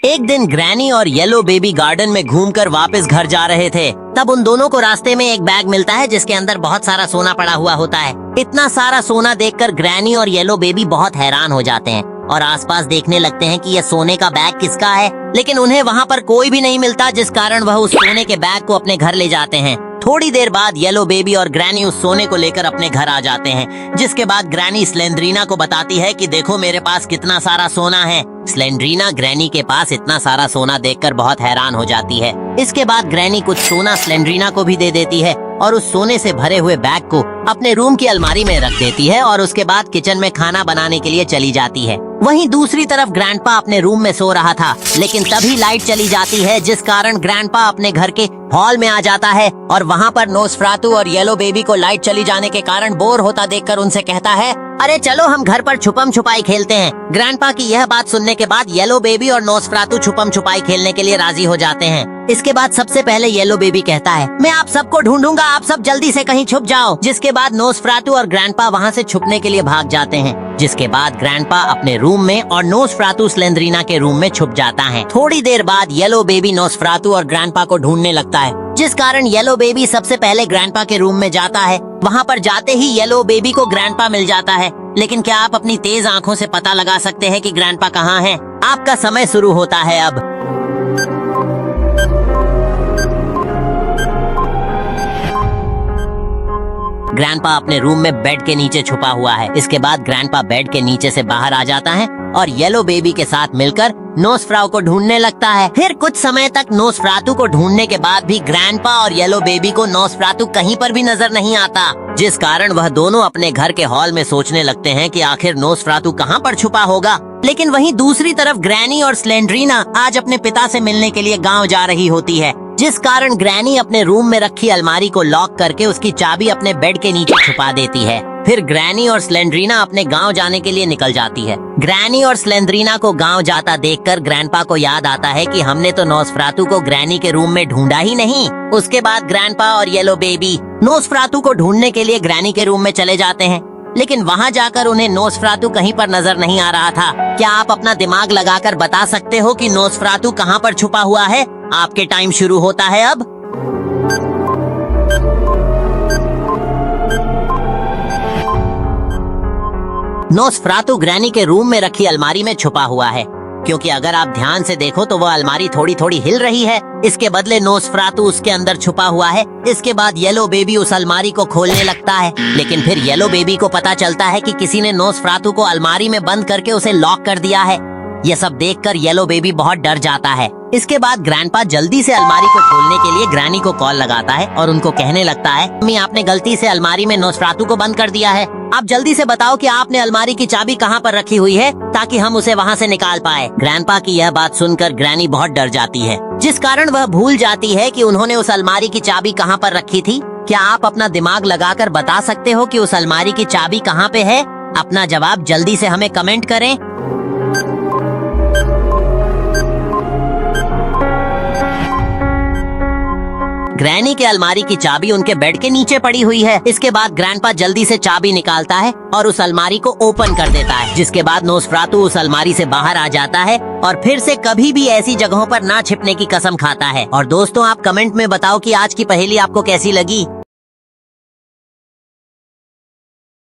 एक दिन ग्रैनी और येलो बेबी गार्डन में घूमकर वापस घर जा रहे थे। तब उन दोनों को रास्ते में एक बैग मिलता है जिसके अंदर बहुत सारा सोना पड़ा हुआ होता है। इतना सारा सोना देखकर ग्रैनी और येलो बेबी बहुत हैरान हो जाते हैं और आसपास देखने लगते हैं कि यह सोने का बैग किसका है, लेकिन उन्हें वहाँ पर कोई भी नहीं मिलता, जिस कारण वह उस सोने के बैग को अपने घर ले जाते हैं। थोड़ी देर बाद येलो बेबी और ग्रैनी उस सोने को लेकर अपने घर आ जाते हैं, जिसके बाद ग्रैनी स्लेंड्रीना को बताती है कि देखो मेरे पास कितना सारा सोना है। स्लेंड्रीना ग्रैनी के पास इतना सारा सोना देखकर बहुत हैरान हो जाती है। इसके बाद ग्रैनी कुछ सोना स्लेंड्रीना को भी दे देती है और उस सोने से भरे हुए बैग को अपने रूम की अलमारी में रख देती है और उसके बाद किचन में खाना बनाने के लिए चली जाती है। वहीं दूसरी तरफ ग्रैंडपा अपने रूम में सो रहा था, लेकिन तभी लाइट चली जाती है, जिस कारण ग्रैंडपा अपने घर के हॉल में आ जाता है और वहाँ पर नोस्फेरातु और येलो बेबी को लाइट चली जाने के कारण बोर होता देखकर उनसे कहता है, अरे चलो हम घर पर छुपम छुपाई खेलते हैं। ग्रैंडपा की यह बात सुनने के बाद येलो बेबी और नोस्फेरातु छुपम छुपाई खेलने के लिए राजी हो जाते हैं। इसके बाद सबसे पहले येलो बेबी कहता है, मैं आप सबको ढूंढूंगा, आप सब जल्दी से कहीं छुप जाओ। जिसके बाद नोस्फेरातु और ग्रैंडपा वहाँ से छुपने के लिए भाग जाते हैं। जिसके बाद ग्रैंडपा अपने रूम में और नोस्फेरातु स्लेंड्रीना के रूम में छुप जाता है। थोड़ी देर बाद येलो बेबी नोस्फेरातु और ग्रैंडपा को ढूंढने लगता है, जिस कारण येलो बेबी सबसे पहले ग्रैंडपा के रूम में जाता है। वहाँ पर जाते ही येलो बेबी को ग्रैंडपा मिल जाता है, लेकिन क्या आप अपनी तेज आंखों से पता लगा सकते हैं कि ग्रैंडपा कहाँ है? आपका समय शुरू होता है अब। ग्रैंडपा अपने रूम में बेड के नीचे छुपा हुआ है। इसके बाद ग्रैंडपा बेड के नीचे से बाहर आ जाता है और येलो बेबी के साथ मिलकर नोस्फेरातु को ढूंढने लगता है। फिर कुछ समय तक नोस्फेरातु को ढूंढने के बाद भी ग्रैंडपा और येलो बेबी को नोस्फेरातु कहीं पर भी नजर नहीं आता, जिस कारण वह दोनों अपने घर के हॉल में सोचने लगते हैं कि आखिर नोस्फेरातु कहाँ पर छुपा होगा। लेकिन वहीं दूसरी तरफ ग्रैनी और स्लेंड्रीना आज अपने पिता से मिलने के लिए गाँव जा रही होती है, जिस कारण ग्रैनी अपने रूम में रखी अलमारी को लॉक करके उसकी चाबी अपने बेड के नीचे छुपा देती है। फिर ग्रैनी और स्लेंड्रीना अपने गांव जाने के लिए निकल जाती है। ग्रैनी और स्लेंड्रीना को गांव जाता देखकर ग्रैंडपा को याद आता है कि हमने तो नोस्फेरातु को ग्रैनी के रूम में ढूंढा ही नहीं। उसके बाद ग्रैंडपा और येलो बेबी नोस्फेरातु को ढूंढने के लिए ग्रैनी के रूम में चले जाते हैं, लेकिन वहां जाकर उन्हें नोस्फेरातु कहीं पर नजर नहीं आ रहा था। क्या आप अपना दिमाग लगाकर बता सकते हो कि नोस्फेरातु कहां पर छुपा हुआ है? आपके टाइम शुरू होता है अब। नोस्फेरातु ग्रैनी के रूम में रखी अलमारी में छुपा हुआ है, क्योंकि अगर आप ध्यान से देखो तो वह अलमारी थोड़ी थोड़ी हिल रही है। इसके बदले नोस्फेरातु उसके अंदर छुपा हुआ है। इसके बाद येलो बेबी उस अलमारी को खोलने लगता है, लेकिन फिर येलो बेबी को पता चलता है कि किसी ने नोस्फेरातु को अलमारी में बंद करके उसे लॉक कर दिया है। यह सब देखकर येलो बेबी बहुत डर जाता है। इसके बाद ग्रैंडपा जल्दी से अलमारी को खोलने के लिए ग्रैनी को कॉल लगाता है और उनको कहने लगता है, मम्मी आपने गलती से अलमारी में नोस्फेरातु को बंद कर दिया है। आप जल्दी से बताओ कि आपने अलमारी की चाबी कहाँ पर रखी हुई है, ताकि हम उसे वहाँ से निकाल पाए। ग्रैंडपा की यह बात सुनकर ग्रैनी बहुत डर जाती है, जिस कारण वह भूल जाती है कि उन्होंने उस अलमारी की चाबी कहाँ पर रखी थी। क्या आप अपना दिमाग लगाकर बता सकते हो कि उस अलमारी की चाबी कहाँ पे है? अपना जवाब जल्दी से हमें कमेंट करें। ग्रैनी के अलमारी की चाबी उनके बेड के नीचे पड़ी हुई है। इसके बाद ग्रैंडपा जल्दी से चाबी निकालता है और उस अलमारी को ओपन कर देता है, जिसके बाद नोस्फेरातु उस अलमारी से बाहर आ जाता है और फिर से कभी भी ऐसी जगहों पर ना छिपने की कसम खाता है। और दोस्तों आप कमेंट में बताओ कि आज की पहेली आपको कैसी लगी।